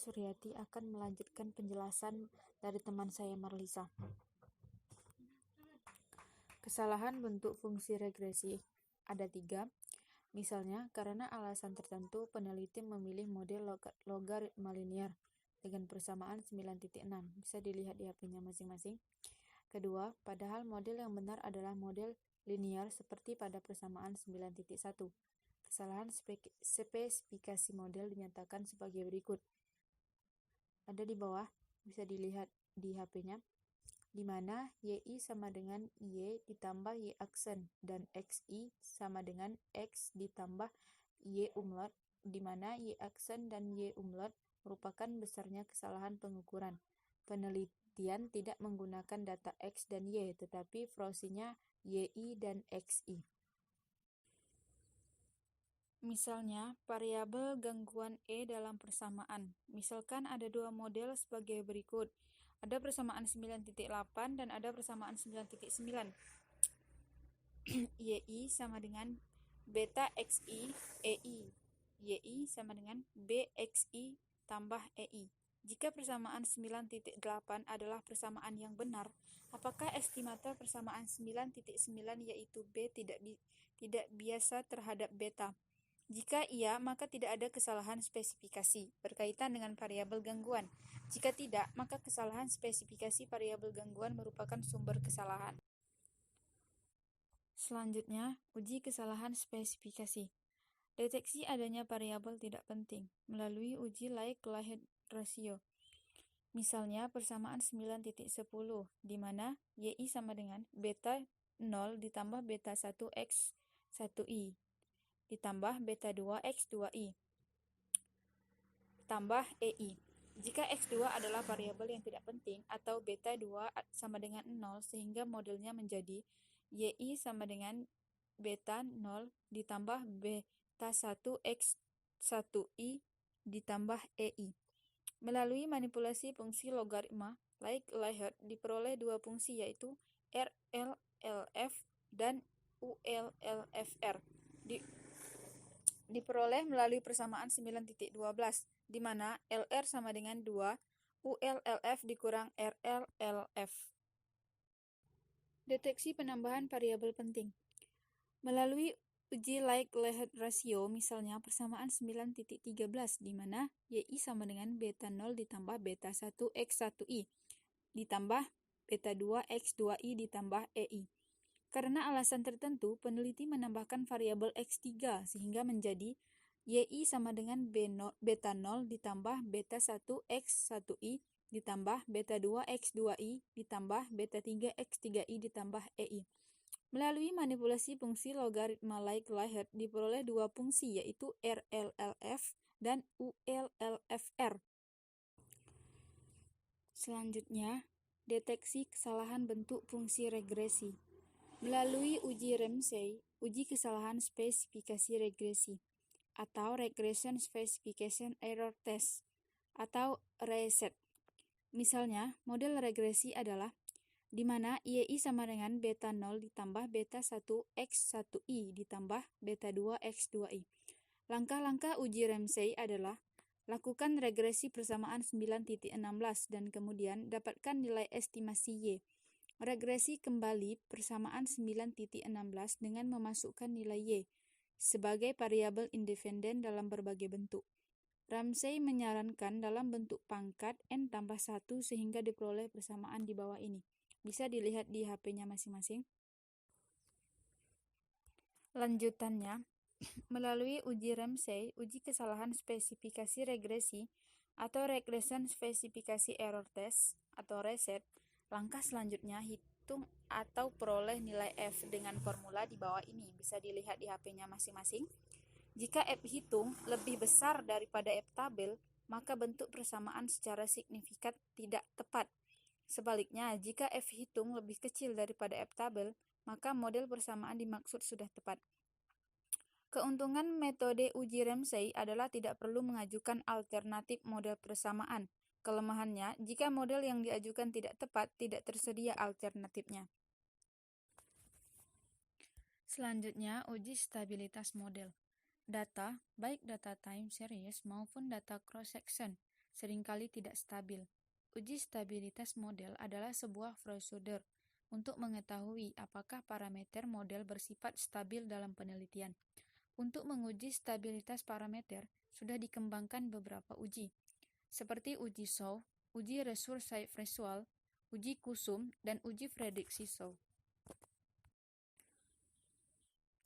Suryati akan melanjutkan penjelasan dari teman saya Marlisa. Kesalahan bentuk fungsi regresi ada 3. Misalnya, karena alasan tertentu, peneliti memilih model logaritma linear dengan persamaan 9.6. Bisa dilihat di HP-nya masing-masing. Kedua, padahal model yang benar adalah model linear seperti pada persamaan 9.1. Kesalahan spesifikasi model dinyatakan sebagai berikut. Ada di bawah, bisa dilihat di HP-nya, di mana YI sama dengan Y ditambah Y aksen dan XI sama dengan X ditambah Y umlaut, di mana Y aksen dan Y umlaut merupakan besarnya kesalahan pengukuran. Penelitian tidak menggunakan data X dan Y, tetapi frosinya YI dan XI. Misalnya, variabel gangguan E dalam persamaan. Misalkan ada 2 model sebagai berikut. Ada persamaan 9.8 dan ada persamaan 9.9. YI sama dengan beta XI EI. YI sama dengan BXI tambah EI. Jika persamaan 9.8 adalah persamaan yang benar, apakah estimator persamaan 9.9 yaitu B tidak biasa terhadap beta? Jika iya, maka tidak ada kesalahan spesifikasi berkaitan dengan variabel gangguan. Jika tidak, maka kesalahan spesifikasi variabel gangguan merupakan sumber kesalahan. Selanjutnya, uji kesalahan spesifikasi. Deteksi adanya variabel tidak penting melalui uji like-likelihood ratio. Misalnya, persamaan 9.10, di mana YI sama dengan beta 0 ditambah beta 1 X 1I. Ditambah beta 2 X2I tambah EI. Jika X2 adalah variabel yang tidak penting atau beta 2 sama dengan 0, sehingga modelnya menjadi YI sama dengan beta 0 ditambah beta 1 X1I ditambah EI. Melalui manipulasi fungsi logaritma like-likelihood diperoleh 2 fungsi, yaitu RLLF dan ULLFR. Diperoleh melalui persamaan 9.12, di mana LR sama dengan 2, ULLF dikurang RLLF. Deteksi penambahan variabel penting. Melalui uji like-likelihood ratio, misalnya persamaan 9.13, di mana YI sama dengan beta 0 ditambah beta 1 X1I, ditambah beta 2 X2I ditambah EI. Karena alasan tertentu, peneliti menambahkan variabel X3 sehingga menjadi YI sama dengan beta 0 ditambah beta 1 X1I ditambah beta 2 X2I ditambah beta 3 X3I ditambah EI. Melalui manipulasi fungsi logaritma like-likelihood diperoleh 2 fungsi, yaitu RLLF dan ULLFR. Selanjutnya, deteksi kesalahan bentuk fungsi regresi. Melalui uji Ramsey, uji kesalahan spesifikasi regresi, atau Regression Specification Error Test, atau RSET. Misalnya, model regresi adalah di mana YI sama dengan beta 0 ditambah beta 1 X1I ditambah beta 2 X2I. Langkah-langkah uji Ramsey adalah lakukan regresi persamaan 9.16 dan kemudian dapatkan nilai estimasi Y. Regresi kembali persamaan 9.16 dengan memasukkan nilai Y sebagai variabel independen dalam berbagai bentuk. Ramsey menyarankan dalam bentuk pangkat n tambah 1 sehingga diperoleh persamaan di bawah ini. Bisa dilihat di HP-nya masing-masing. Lanjutannya, melalui uji Ramsey, uji kesalahan spesifikasi regresi atau Regression Specification Error Test atau RSET, langkah selanjutnya hitung atau peroleh nilai F dengan formula di bawah ini. Bisa dilihat di HP-nya masing-masing. Jika F hitung lebih besar daripada F tabel, maka bentuk persamaan secara signifikan tidak tepat. Sebaliknya, jika F hitung lebih kecil daripada F tabel, maka model persamaan dimaksud sudah tepat. Keuntungan metode uji Ramsey adalah tidak perlu mengajukan alternatif model persamaan. Kelemahannya, jika model yang diajukan tidak tepat, tidak tersedia alternatifnya. Selanjutnya, uji stabilitas model. Data, baik data time series maupun data cross-section, seringkali tidak stabil. Uji stabilitas model adalah sebuah prosedur untuk mengetahui apakah parameter model bersifat stabil dalam penelitian. Untuk menguji stabilitas parameter, sudah dikembangkan beberapa uji, seperti uji Shou, uji recursive visual, uji kusum, dan uji prediksi Shou.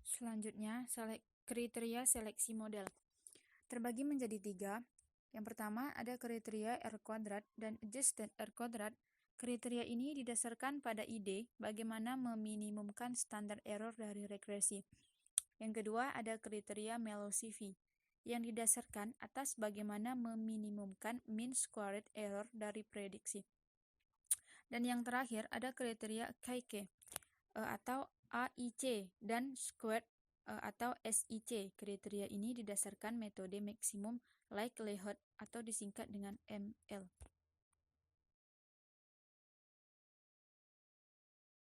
Selanjutnya, kriteria seleksi model. Terbagi menjadi 3. Yang pertama, ada kriteria R² dan adjusted R². Kriteria ini didasarkan pada ide bagaimana meminimumkan standar error dari regresi. Yang kedua, ada kriteria Mallow-CV yang didasarkan atas bagaimana meminimumkan mean squared error dari prediksi. Dan yang terakhir, ada kriteria KK atau AIC dan squared atau SIC. Kriteria ini didasarkan metode maksimum likelihood atau disingkat dengan ML.